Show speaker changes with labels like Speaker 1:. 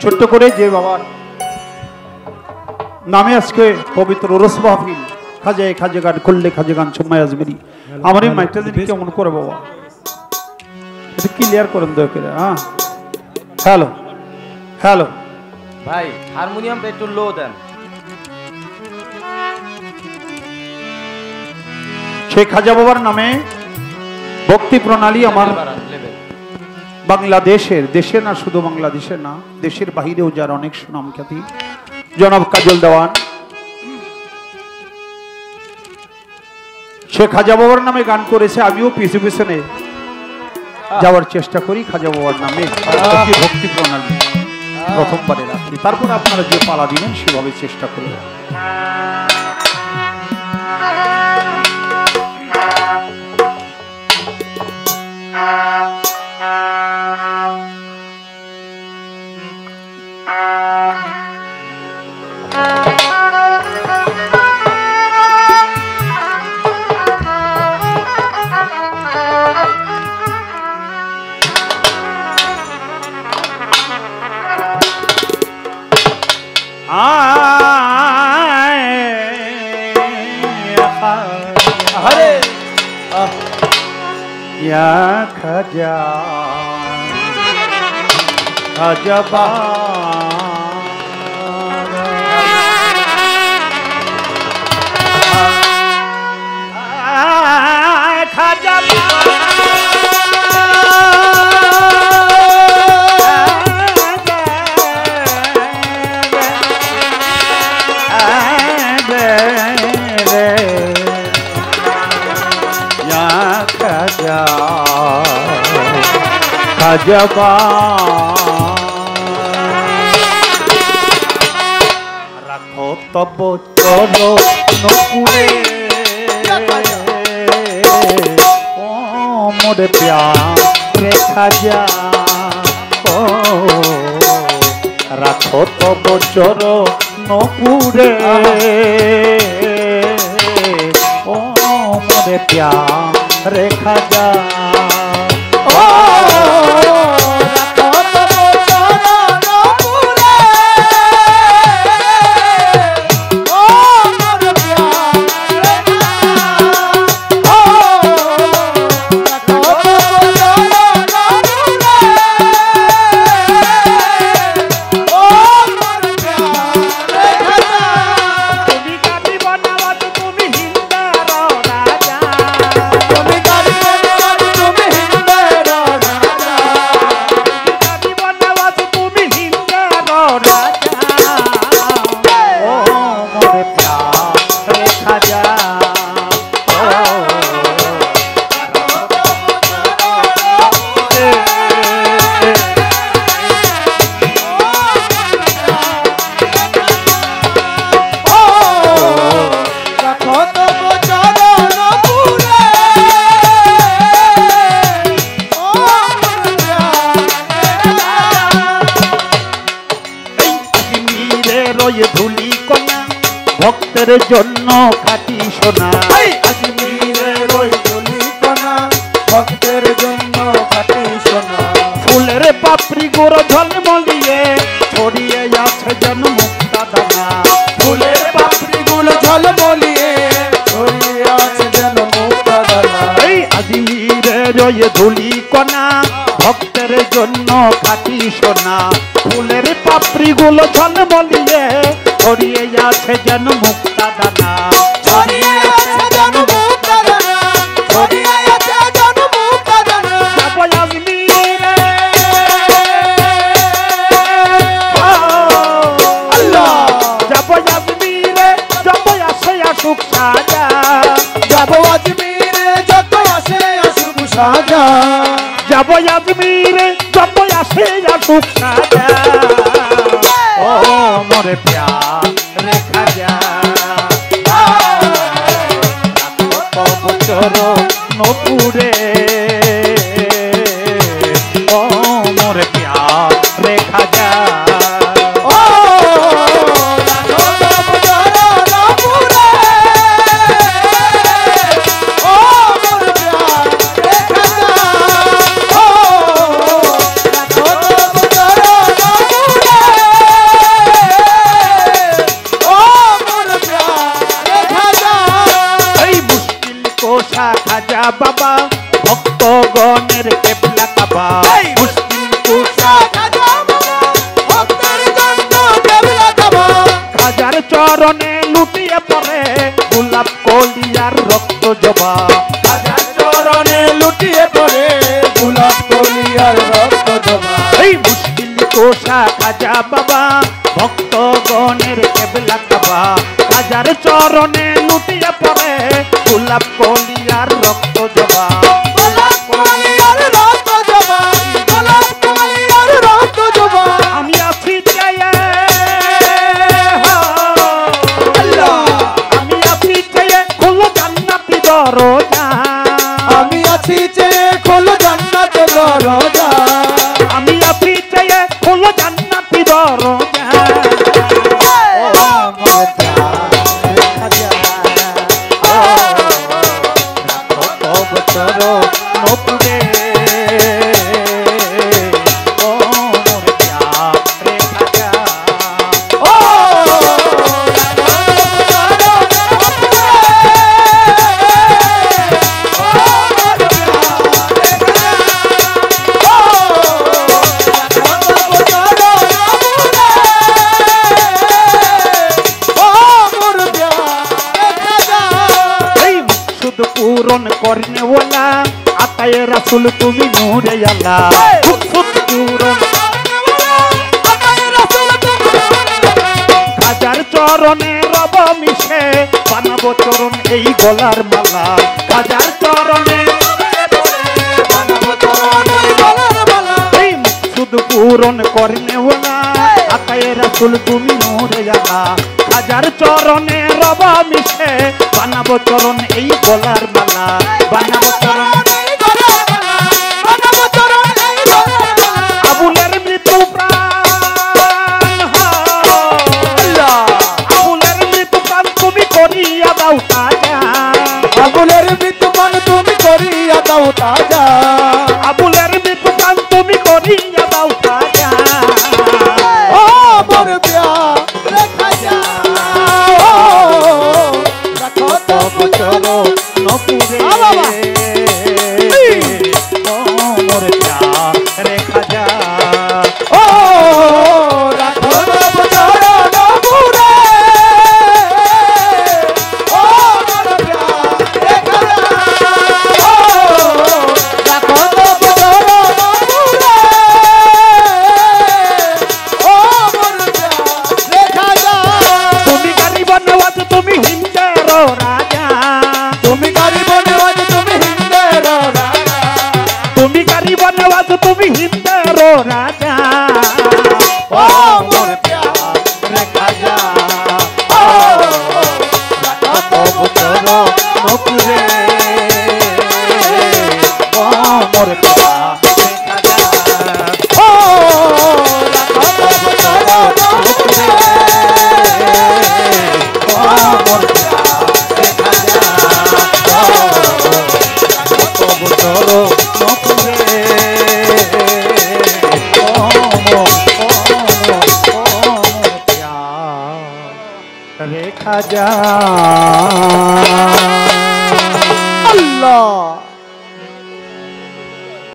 Speaker 1: ছোট্ট করে যে বাবার নামে আজকে পবিত্র রস মাহফিল খাজায় খাজে গান করলে খাজে গান সময় আজমেরি আমার এই মাইকটা যদি কেমন করে বাবা এটা ক্লিয়ার করেন দয়া করে। হ্যাঁ হ্যালো হ্যালো
Speaker 2: ভাই হারমোনিয়ামটা একটু লো দেন।
Speaker 1: শেখ খাজা বাবার নামে ভক্তি প্রণালী আমার বাংলাদেশের, দেশে না শুধু বাংলাদেশে না, দেশের বাহিরেও যার অনেক সুনাম খ্যাতি জনাব কাজল দেওয়ান শেখ খাজা বাবার নামে গান করেছে। আমিও পিছু পিছনে যাওয়ার চেষ্টা করি খাজা বাবার নামে ভক্তি প্রণালী প্রথমবারে রাখি, তারপর আপনারা যে পালা দিবেন সেভাবে চেষ্টা করবেন। या खजा खजबा खजबा रखो तब चलो नुपुरे ओ मोरे प्यारे खाजा ओ रखो तब चलो नुपुरे ओ मोरे प्यारे खाजा ধুলি কণা ভক্তের জন্য খাঁটি সোনা,
Speaker 3: আজমিরের ওই ধুলি কণা ভক্তের জন্য খাঁটি সোনা।
Speaker 1: ফুলের পাপড়ি গুঁড়ো ঝলমলিয়ে ছড়িয়ে আছে যেন মুক্তা দানা,
Speaker 3: ফুলের পাপড়ি গুলো ঝলমলিয়ে ছড়িয়ে আছে যেন মুক্তা দানা।
Speaker 1: এই আজমিরের ওই ধুলি কণা ভক্তের জন্য খাঁটি সোনা, ফুলের পাপড়ি গুলো ঝলমলিয়ে ছড়িয়ে আছে যেন মুক্তা দানা,
Speaker 3: ছড়িয়ে আছে যেন মুক্তা দানা, ছড়িয়ে আছে যেন মুক্তা দানা।
Speaker 1: যাবো আজমিরে
Speaker 3: আল্লাহ,
Speaker 1: যাবো আজমিরে যত আসে আসুক সাজা,
Speaker 3: যাবো আজমিরে যত আসে আসুক সাজা,
Speaker 1: যাবো আজমিরে যত আসে আসুক সাজা। ও মোরে প্যারে খাজা কত বছর নপুরে, ও মোরে প্যারে খাজা
Speaker 3: ও
Speaker 1: কোষা খাজা বাবা ভক্তগণের কেবলা কাবা মুশকিল কোষা
Speaker 3: খাজা বাবা ভক্তের জন্য কেবলা কাবা
Speaker 1: খাজার চরণে লুটিয়ে পড়ে গোলাপ কলিয়ার রক্ত জবা
Speaker 3: খাজার চরণে লুটিয়ে পড়ে গোলাপ কলিয়ার রক্ত জবা
Speaker 1: এই মুশকিল কোষা খাজা বাবা ভক্তগণের কেবলা কাবা খাজার চরণে লুটিয়ে পড়ে গোলাপ কলিয়ার রক্ত জবা
Speaker 3: গোলাপ কলিয়ার রক্ত জবা গোলাপ কলিয়ার রক্ত জবা
Speaker 1: আমি আছি চেয়ে
Speaker 3: আল্লাহ
Speaker 1: আমি আছি চেয়ে খোলো জান্নাতি দরজা
Speaker 3: আমি আছি যে খোলো জান্নাতের দরজা
Speaker 1: আমি আছি চেয়ে খোলো জান্নাতি দরজা নপুরে ও মোর প্যারে খাজা
Speaker 3: ও
Speaker 1: পূরণ করনে ওলা আতায়ে রাসূল তুমি নূরে আল্লাহ সুদ পূরণ খাজার চরণে রব মিশে বানাবো চরণ এই গলার মালা খাজার চরণে এই সুদ পূরণ করনে ওলা আতায়ে রাসূল তুমি নূরে আল্লাহ খাজার চরণে রব মিশে বানাবো চরণ এই গলার মালা বানাবো চরণ আবুলের মৃত্যু প্রাণ আবুলের মৃত্যু প্রাণ তুমি করিয়া দাও তাজা
Speaker 3: আবুলের মৃত্যু মান তুমি করিয়া দাও তাজা
Speaker 1: আবুলের মৃত্যু প্রাণ তুমি করিয়া দাও তাজা
Speaker 3: ও মোর প্যারে খাজা ও রাখো তো
Speaker 1: চলো নপুরে ও মোর প্যারে খাজা
Speaker 3: ও রাখো তো নপুরে ও মোর প্যারে খাজা ও রাখো তো নপুরে ও মোর প্যারে খাজা
Speaker 1: তুমি গরিব নওয়াজ তুমি হিন্দের রাজা
Speaker 3: তুমি গরিব নওয়াজ তুমি হিন্দের রাজা
Speaker 1: তুমি গরিব নওয়াজ তুমি হিন্দের রাজা
Speaker 3: ও মোর প্যারে খাজা ও রাখো তো
Speaker 1: চলো নপুরে ও মোর প্যারে খাজা
Speaker 3: ও রাখো তো নপুরে
Speaker 1: ও মোর প্যারে খাজা তবু চলো নপুরে ও মোর প্যারে খাজা
Speaker 3: আল্লাহ